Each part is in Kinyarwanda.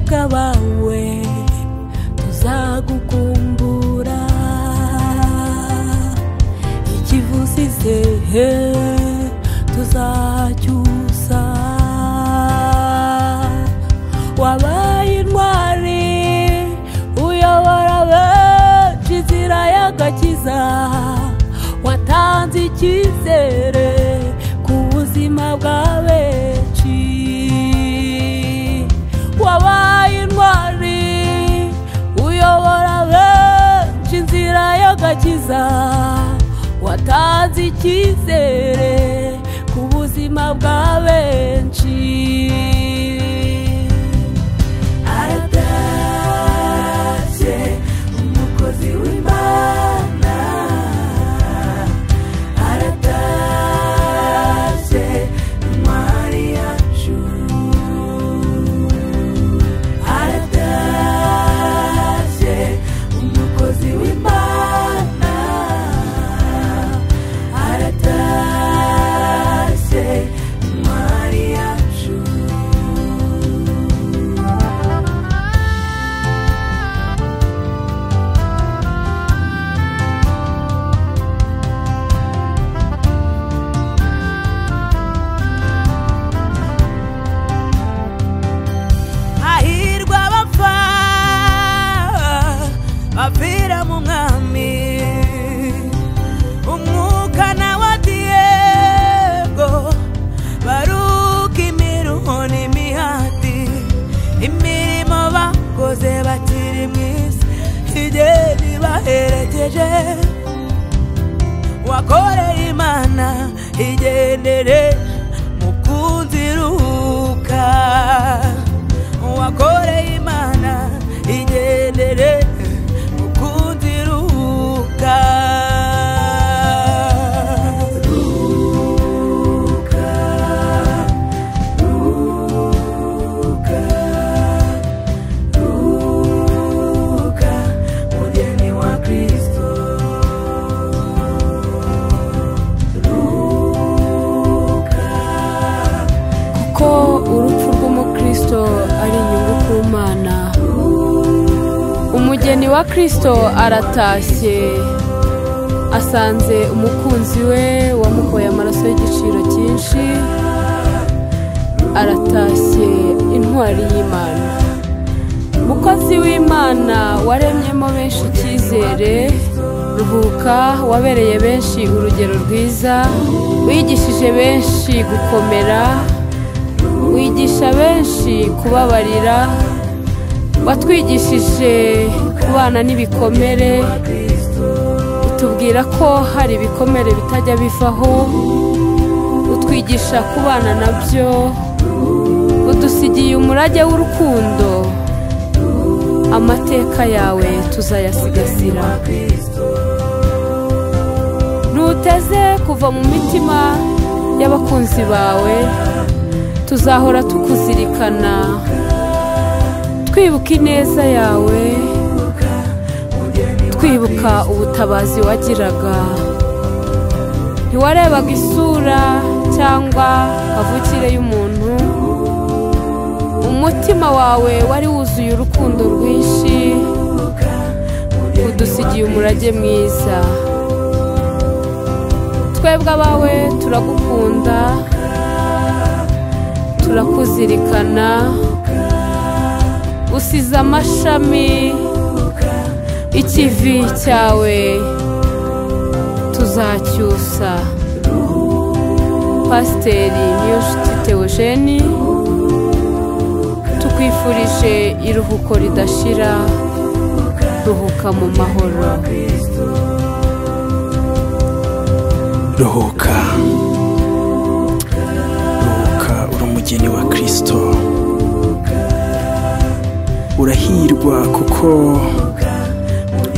abakobwa bawe tuzagukumbura ikivuzize tuzacyusa wabaye intwari uyobora benshi inzira y'agakiza watanze icyizere ku buzima bwa benshi wabaye intwari uyobora benshi inzira y'agakiza watanze icyizere ku buzima bwa benshi aratashye umukozi w'Imana aratashye intwari yacu aratashye umukozi w'Imana aratashye intwari yacu hahirwa abapfa bapfira mu mwami umwuka nawe Diego baruka imiruho n'imihati imirimo bakoze bakiri mu isi igenda ibaherekeje wakoreye Imana igendere mukunzi ruhuka wakoreye Imana igendere mukunzi ruhuka ruhuka ruhuka ruhuka mugeni wa Kristo ruhuka kuko urupfu rw'umukristo ari inyungu ku Mana umugeni wa Kristo aratashye asanze umukunzi we wamukoye amaraso y'igiciro cyinshi aratashye intwari y'Imana mukozi w'Imana waremyemo benshi icyizere ruhuka wabereye benshi urugero rwiza wigishije benshi gukomera wigisha benshi kubabarira watwigishije kubana n'ibikomere utubwira ko hari ibikomere bitajya bivaho utwigisha kubana nabyo udusigiye umurage w'urukundo amateka yawe tuzayasigasira ntuteze kuva mu mitima y'abakunzi bawe tuzahora tukuzirikana twibuka ineza yawe twibuka ubutabazi wagiraga ntiwarebaga isura cyangwa kavukire y'umuntu umutima wawe wari wuzuye urukundo rwinshi udusigiye umurage mwiza twebwe abawe turagukunda turakuzirikana usize amashami ikivi cyawe tuzacyusa Pasiteri Niyonshuti Theogene tukwifurije iruhuko ridashira ruhuka mu mahoro ruhuka uri umugeni wa Kristo urahirwa kuko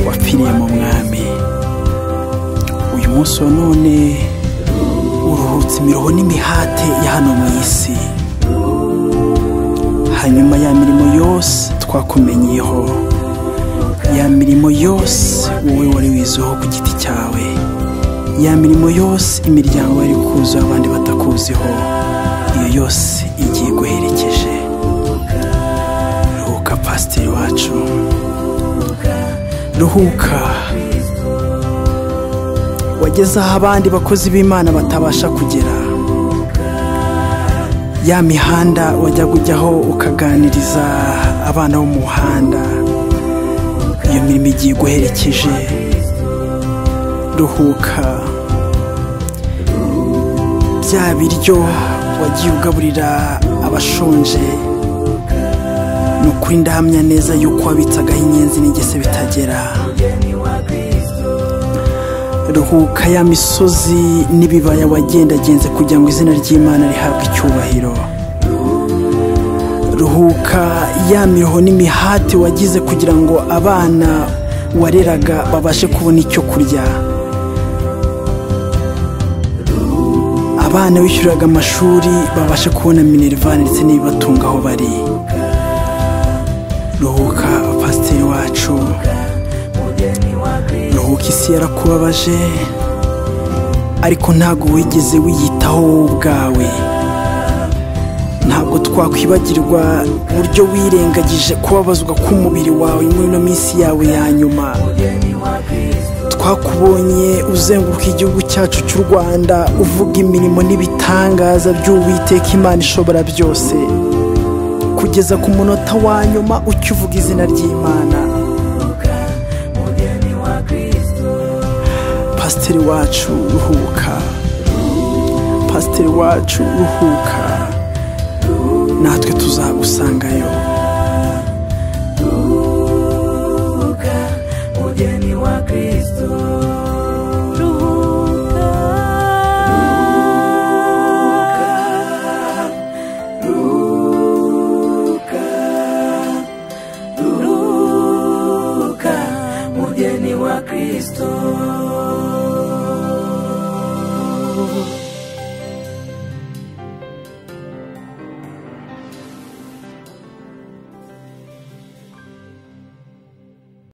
wapfiriye mu mwami uyu munsi wa none uruhutse imiruho n'imihate ya hano mu isi hanyuma ya mirimo yose twakumenyeho ya mirimo yose wowe wari wizeho ku giti cyawe ya mirimo yose imiryango yari kuzuye abandi batakuziho iyo yose igiye guherekeje ruhuka pasiteri wacu, ruhuka. Wageze aho abandi bakozi b'Imana batabasha kugera. Ya mihanda wajyaga ujyaho ukaganiriza abana bo mu muhanda, iyo mirimo igiye guherekeje. Ruhuka. Bya biryo wagiye ugaburira abashonje, ni ukuri ndahamya neza yuko wabitsagaho inyenzi n'ingese bitagera. Ruhuka. Ya misozi n'ibibaya wagendagenze kugira ngo izina ry'Imana rihabwe icyubahiro. Ruhuka. Ya miruho n'imihati wagize kugira ngo abana wareraga babashe kubona icyo kurya, abana wishyuraga amashuri babashe kubona minerivani ndetse n'ibibatunga aho bari. Ruhuka pasiteri wacu, ruhuka. Isi yarakubabaje ariko ntabwo wigeze wiyitaho wowe ubwawe. Ntabwo twakwibagirwa uburyo wirengagije kubabazwa k'umubiri wawe muri ino minsi yawe ya nyuma. Twakubonye uzenguruka igihugu cyacu cy'u Rwanda uvuga imirimo n'ibitangaza by'Uwiteka Imana ishobora byose, kugeza ku munota wa nyuma ukivuga izina ry'Imana. Pasiteri wacu, ruhuka. Pasiteri wacu, ruhuka. Natwe tuzagusangayo.